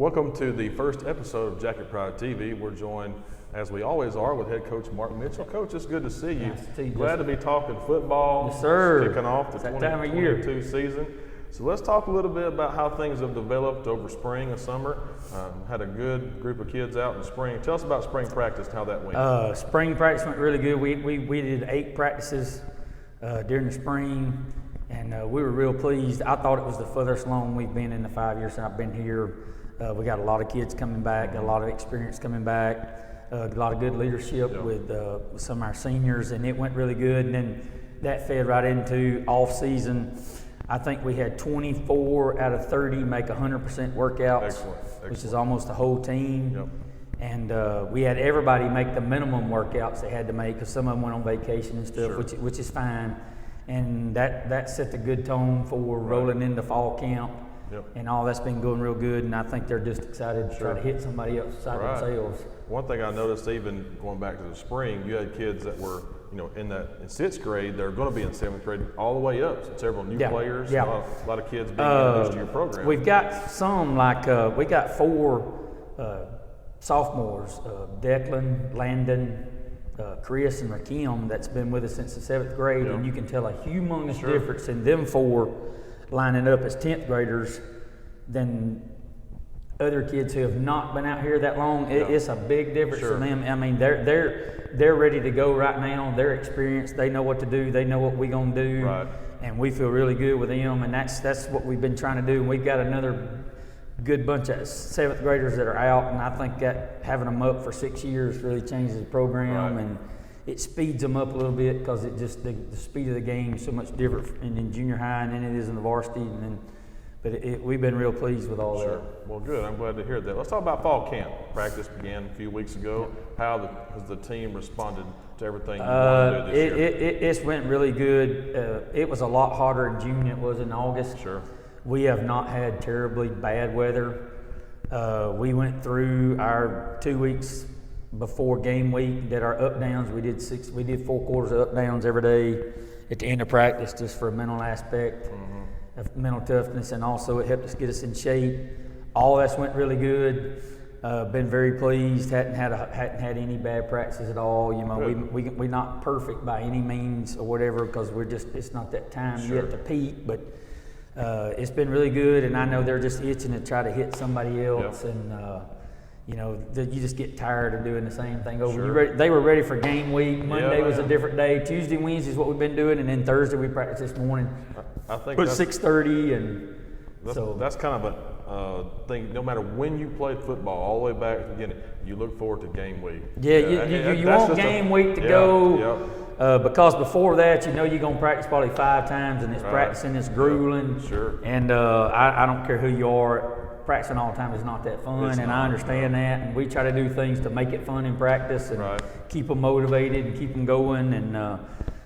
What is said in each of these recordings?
Welcome to the first episode of Jacket Pride TV. We're joined, as we always are, with head coach Mark Mitchell. Coach, it's good to see you. Nice to see you. Glad to be talking football. Yes, sir. Kicking off the It's that time of year. 2022 season. So let's talk a little bit about how things have developed over spring and summer. Had a good group of kids out in spring. Tell us about spring practice and how that went. Spring practice went really good. We did 8 practices during the spring, and we were real pleased. I thought it was the furthest along we've been in the 5 years since I've been here. We got a lot of kids coming back, got a lot of experience coming back, a lot of good leadership with some of our seniors, and it went really good. And then that fed right into off-season. I think we had 24 out of 30 make 100% workouts, Excellent. which is almost the whole team. Yep. And we had everybody make the minimum workouts they had to make because some of them went on vacation and stuff, Sure. which is fine. And that set the good tone for rolling into fall camp. Yep. And all that's been going real good, and I think they're just excited to try to hit somebody else beside themselves. One thing I noticed, even going back to the spring, you had kids that were, in 6th grade. They're going to be in 7th grade all the way up. So several new players, a lot of kids being introduced to your program. We've got some we got 4 sophomores: Declan, Landon, Chris, and Rakim that's been with us since the 7th grade, and you can tell a humongous difference in them 4 lining up as 10th graders than other kids who have not been out here that long. It's a big difference for them. I mean, they're ready to go right now. They're experienced. They know what to do. They know what we're gonna do, and we feel really good with them. And that's what we've been trying to do. And we've got another good bunch of 7th graders that are out, and I think that having them up for 6 years really changes the program and it speeds them up a little bit because it just the speed of the game is so much different in junior high than it is in the varsity. But we've been real pleased with all that. Well, good. I'm glad to hear that. Let's talk about fall camp. Practice began a few weeks ago. How has the team responded to everything you wanted to do this year? It's went really good. It was a lot hotter in June than it was in August. Sure. We have not had terribly bad weather. We went through our 2 weeks before game week, did our up downs. We did 4 quarters of up downs every day at the end of practice, just for a mental aspect of mental toughness, and also it helped us get us in shape. All that's went really good. Been very pleased. Hadn't had any bad practices at all. We're not perfect by any means or whatever because it's not that time yet to peak, but it's been really good. And I know they're just itching to try to hit somebody else, and you just get tired of doing the same thing over. They were ready for game week. Monday was a different day. Tuesday, Wednesday is what we've been doing, and then Thursday we practiced this morning. I think at 6:30, and that's kind of a thing. No matter when you played football, all the way back to the beginning, you look forward to game week. You want game week to go. Because before that, you're going to practice probably 5 times, and it's practicing, it's grueling. Sure. And I don't care who you are. Practicing all the time is not that fun, I understand that, and we try to do things to make it fun in practice and keep them motivated and keep them going, and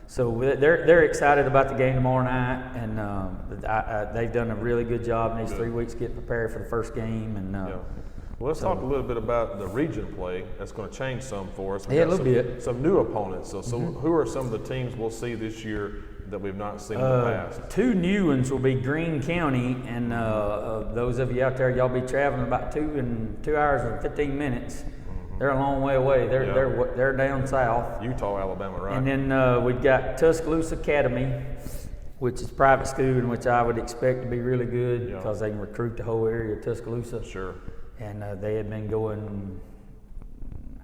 so they're excited about the game tomorrow night, and they've done a really good job in these 3 weeks getting prepared for the first game. And well, let's talk a little bit about the region play. That's going to change some for us. A little bit. Some new opponents. So who are some of the teams we'll see this year that we've not seen in the past? 2 new ones will be Greene County, and those of you out there, y'all be traveling about 2 hours and 15 minutes. They're a long way away. They're down south. Utah, Alabama, right? And then we've got Tuscaloosa Academy, which is private school, in which I would expect to be really good because they can recruit the whole area of Tuscaloosa. Sure. And they had been going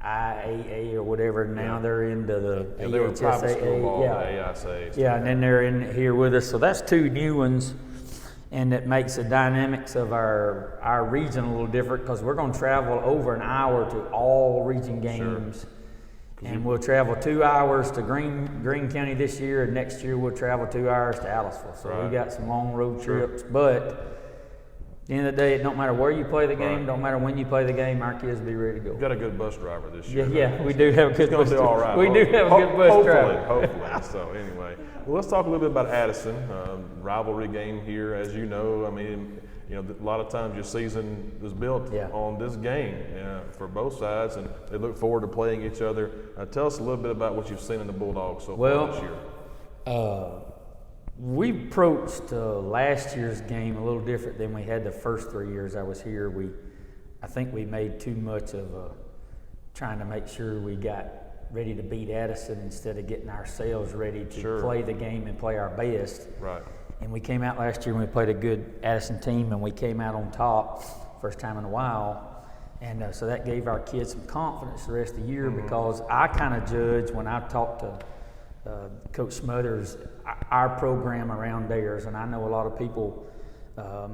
IAA or whatever. Now they're into the they were private school ball, the AIC. And then they're in here with us. So that's 2 new ones, and it makes the dynamics of our region a little different because we're going to travel over an hour to all region games. And we'll travel 2 hours to Greene County this year, and next year we'll travel 2 hours to Addison. So we got some long road trips, but at the end of the day, it don't matter where you play the game, don't matter when you play the game, our kids will be ready to go. You've got a good bus driver this year. Yeah, we do have a good bus driver. All right. We do have a good bus driver. Hopefully. So anyway, well, let's talk a little bit about Addison. Rivalry game here, as you know. I mean, a lot of times your season is built on this game for both sides, and they look forward to playing each other. Tell us a little bit about what you've seen in the Bulldogs so far this year. We approached last year's game a little different than we had the first 3 years I was here. I think we made too much of trying to make sure we got ready to beat Addison instead of getting ourselves ready to play the game and play our best. Right. And we came out last year and we played a good Addison team, and we came out on top first time in a while. And so that gave our kids some confidence the rest of the year, because I kind of judge when I talk to Coach Smothers, our program around theirs, and I know a lot of people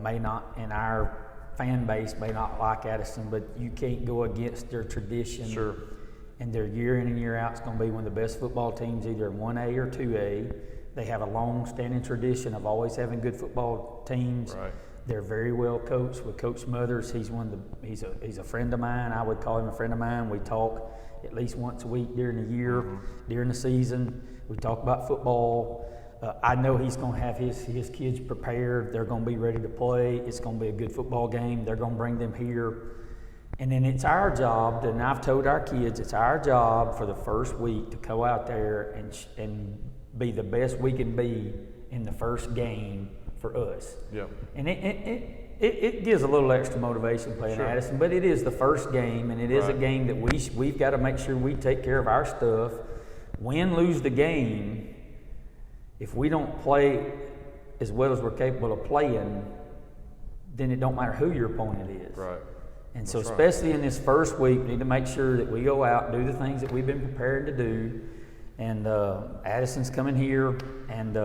may not, in our fan base, may not like Addison, but you can't go against their tradition. Sure. And their year in and year out is going to be one of the best football teams, either in 1A or 2A. They have a long-standing tradition of always having good football teams. Right. They're very well coached with Coach Smothers. He's he's a friend of mine. I would call him a friend of mine. We talk at least once a week during the year, during the season. We talk about football. I know he's going to have his kids prepared. They're going to be ready to play. It's going to be a good football game. They're going to bring them here. And then it's our job, and I've told our kids, it's our job for the first week to go out there and be the best we can be in the first game for us. Yep. And it gives a little extra motivation playing Addison, but it is the first game, and it is a game that we've got to make sure we take care of our stuff. Win, lose the game, if we don't play as well as we're capable of playing, then it don't matter who your opponent is. Right. And so especially in this first week, we need to make sure that we go out and do the things that we've been prepared to do. And Addison's coming here, and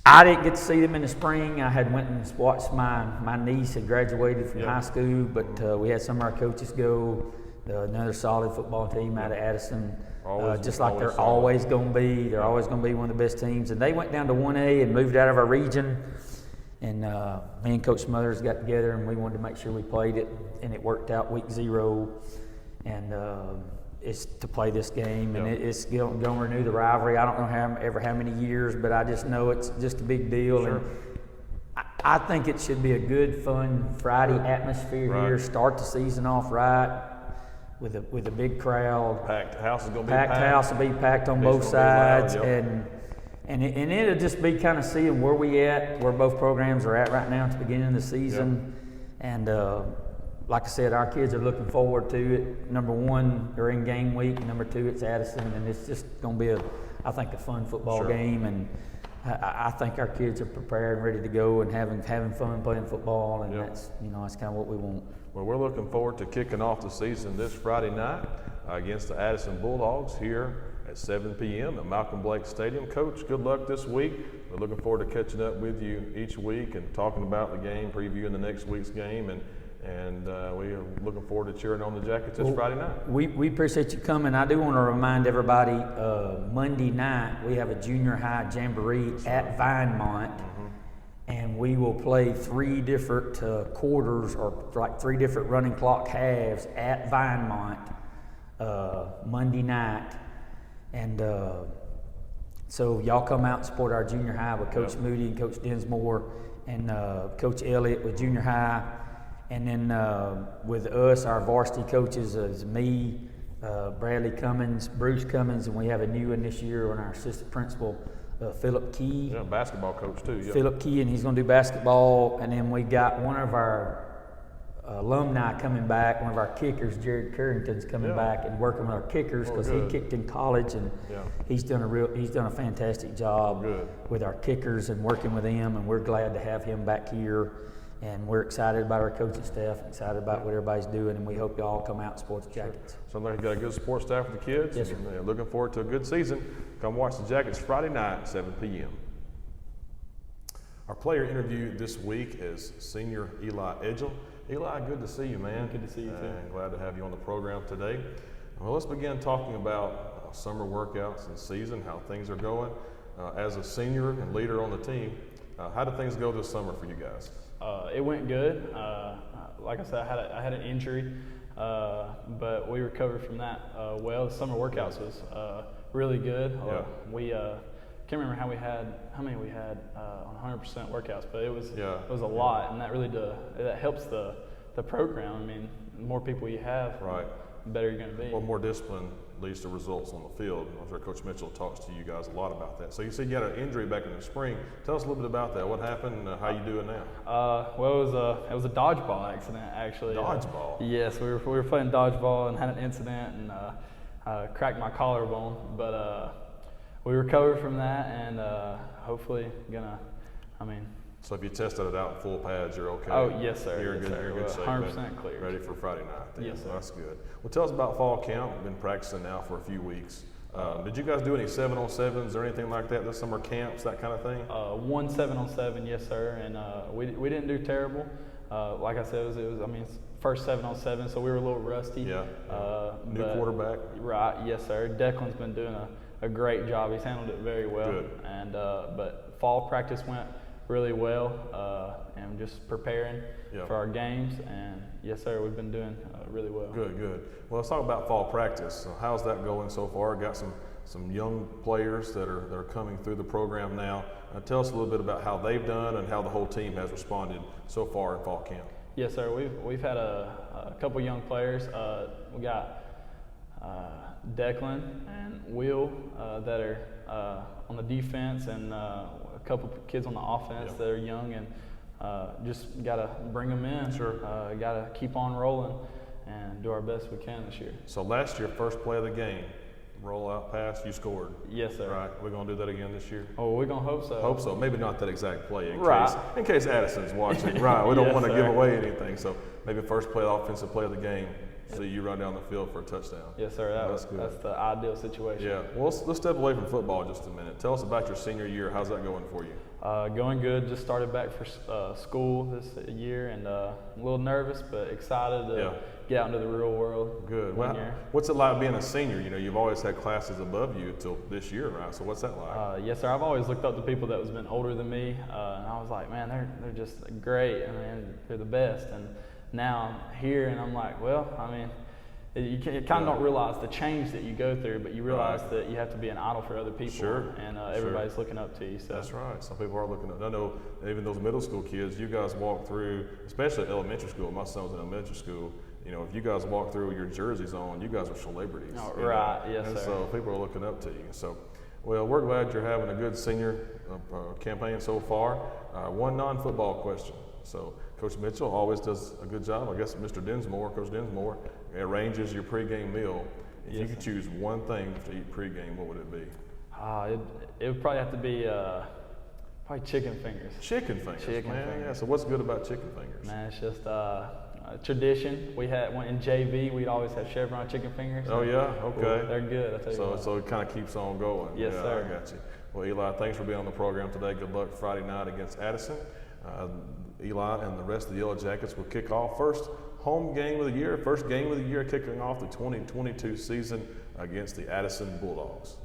I didn't get to see them in the spring. I had went and watched my niece had graduated from high school, but we had some of our coaches go. Another solid football team out of Addison, just like they're always going to be. They're always going to be one of the best teams. And they went down to 1A and moved out of our region. And me and Coach Smothers got together, and we wanted to make sure we played it, and it worked out week 0. And it's to play this game, and it's going to renew the rivalry. I don't know how many years, but I just know it's just a big deal. Sure. And I think it should be a good, fun Friday atmosphere here. Start the season off right with a big crowd. Packed house is going to be packed. House will be packed on both sides, and it'll just be kind of seeing where both programs are at right now at the beginning of the season. And like I said, our kids are looking forward to it. Number one, they're in game week. Number two, it's Addison, and it's just going to be I think a fun football game. And I think our kids are prepared and ready to go and having fun playing football, and that's kind of what we want. Well, we're looking forward to kicking off the season this Friday night against the Addison Bulldogs here at 7 p.m. at Malcolm Blake Stadium. Coach, good luck this week. We're looking forward to catching up with you each week and talking about the game, previewing the next week's game, and we are looking forward to cheering on the Jackets this Friday night. We appreciate you coming. I do want to remind everybody, Monday night we have a junior high jamboree at Vinemont, and we will play 3 different quarters, or like 3 different running clock halves at Vinemont Monday night. And so y'all come out and support our junior high with Coach Moody and Coach Dinsmore and Coach Elliott with junior high. And then with us, our varsity coaches is me, Bradley Cummins, Bruce Cummins, and we have a new one this year on our assistant principal, Philip Key. Yeah, basketball coach too. Philip Key, and he's going to do basketball. And then we got one of our alumni coming back, one of our kickers, Jared Carrington's coming back and working with our kickers, because he kicked in college, and he's done a fantastic job with our kickers and working with them, and we're glad to have him back here. And we're excited about our coaching staff, excited about what everybody's doing, and we hope y'all come out and support the Jackets. Sounds like you got a good support staff for the kids. Yes, sir. And looking forward to a good season. Come watch the Jackets Friday night, 7 p.m. Our player interview this week is senior Eli Edgil. Eli, good to see you, man. Good to see you too. And glad to have you on the program today. Well, let's begin talking about summer workouts and season, how things are going. As a senior and leader on the team, how did things go this summer for you guys? It went good. Like I said, I had an injury, but we recovered from that well. The summer workouts was really good. We can't remember how many we had on 100% workouts, but it was a lot, and that really that helps the program. I mean, the more people you have, better you're going to be. Well, more discipline leads to results on the field. I'm sure Coach Mitchell talks to you guys a lot about that. So you said you had an injury back in the spring. Tell us a little bit about that. What happened? How you doing now? Well, it was a dodgeball accident actually. Dodgeball? Yes, we were playing dodgeball and had an incident and cracked my collarbone, but we recovered from that and hopefully So if you tested it out in full pads, you're okay? Oh, yes, sir. You're yes, good. sir. You're in good shape. 100% clear. Ready for Friday night. Then. Yes, sir. Well, that's good. Well, tell us about fall camp. We've been practicing now for a few weeks. Did you guys do any 7-on-7s or anything like that this summer, camps, that kind of thing? 1 7-on-7, yes, sir. And we didn't do terrible. Like I said, it was first 7-on-7, so we were a little rusty. Yeah. New quarterback. Right. Yes, sir. Declan's been doing a great job. He's handled it very well. Good. And but fall practice went really well, and just preparing for our games. And yes, sir, we've been doing really well. Good, good. Well, let's talk about fall practice. So how's that going so far? Got some young players that are coming through the program now. Tell us a little bit about how they've done and how the whole team has responded so far in fall camp. Yes, sir. We've had a couple young players. We got Declan and Will that are on the defense, and a couple kids on the offense that are young, and just got to bring them in. Sure. Got to keep on rolling and do our best we can this year. So last year, first play of the game, roll out pass, you scored. Yes, sir. Right. We're going to do that again this year? Oh, we're going to hope so. Hope so. Maybe not that exact play Right. in case Addison's watching. Right. We don't Yes, want to sir. give away anything. So maybe first play, offensive play of the game, see you run down the field for a touchdown. Yes, sir. That's good. That's the ideal situation. Yeah. Well, let's step away from football just a minute. Tell us about your senior year. How's that going for you? Going good. Just started back for school this year, and a little nervous, but excited to get out into the real world. Good. Well, what's it like being a senior? You know, you've always had classes above you until this year, right? So what's that like? Yes, sir. I've always looked up to people that was been older than me, and I was like, man, they're just great. I mean, they're the best. And now I'm here, and I'm like, well, I mean, you kind of don't realize the change that you go through, but you realize that you have to be an idol for other people. Sure. And everybody's looking up to you. So. That's right. Some people are looking up. I know even those middle school kids, you guys walk through, especially at elementary school. My son was in elementary school. You know, if you guys walk through with your jerseys on, you guys are celebrities. Oh, right. Yes, and sir. so people are looking up to you. So, well, we're glad you're having a good senior campaign so far. One non-football question. So Coach Mitchell always does a good job. I guess Mr. Dinsmore, Coach Dinsmore, arranges your pregame meal. If you could choose one thing to eat pregame, what would it be? It would probably have to be probably chicken fingers. Chicken fingers, Chicken man. fingers. Yeah. So what's good about chicken fingers? Man, it's just tradition. We had in JV. We'd always have chevron chicken fingers. Oh yeah, okay. They're good. I tell you what. So it kind of keeps on going. Yes, yeah, sir. I got you. Well, Eli, thanks for being on the program today. Good luck Friday night against Addison. Eli and the rest of the Yellow Jackets will kick off first home game of the year, first game of the year, kicking off the 2022 season against the Addison Bulldogs.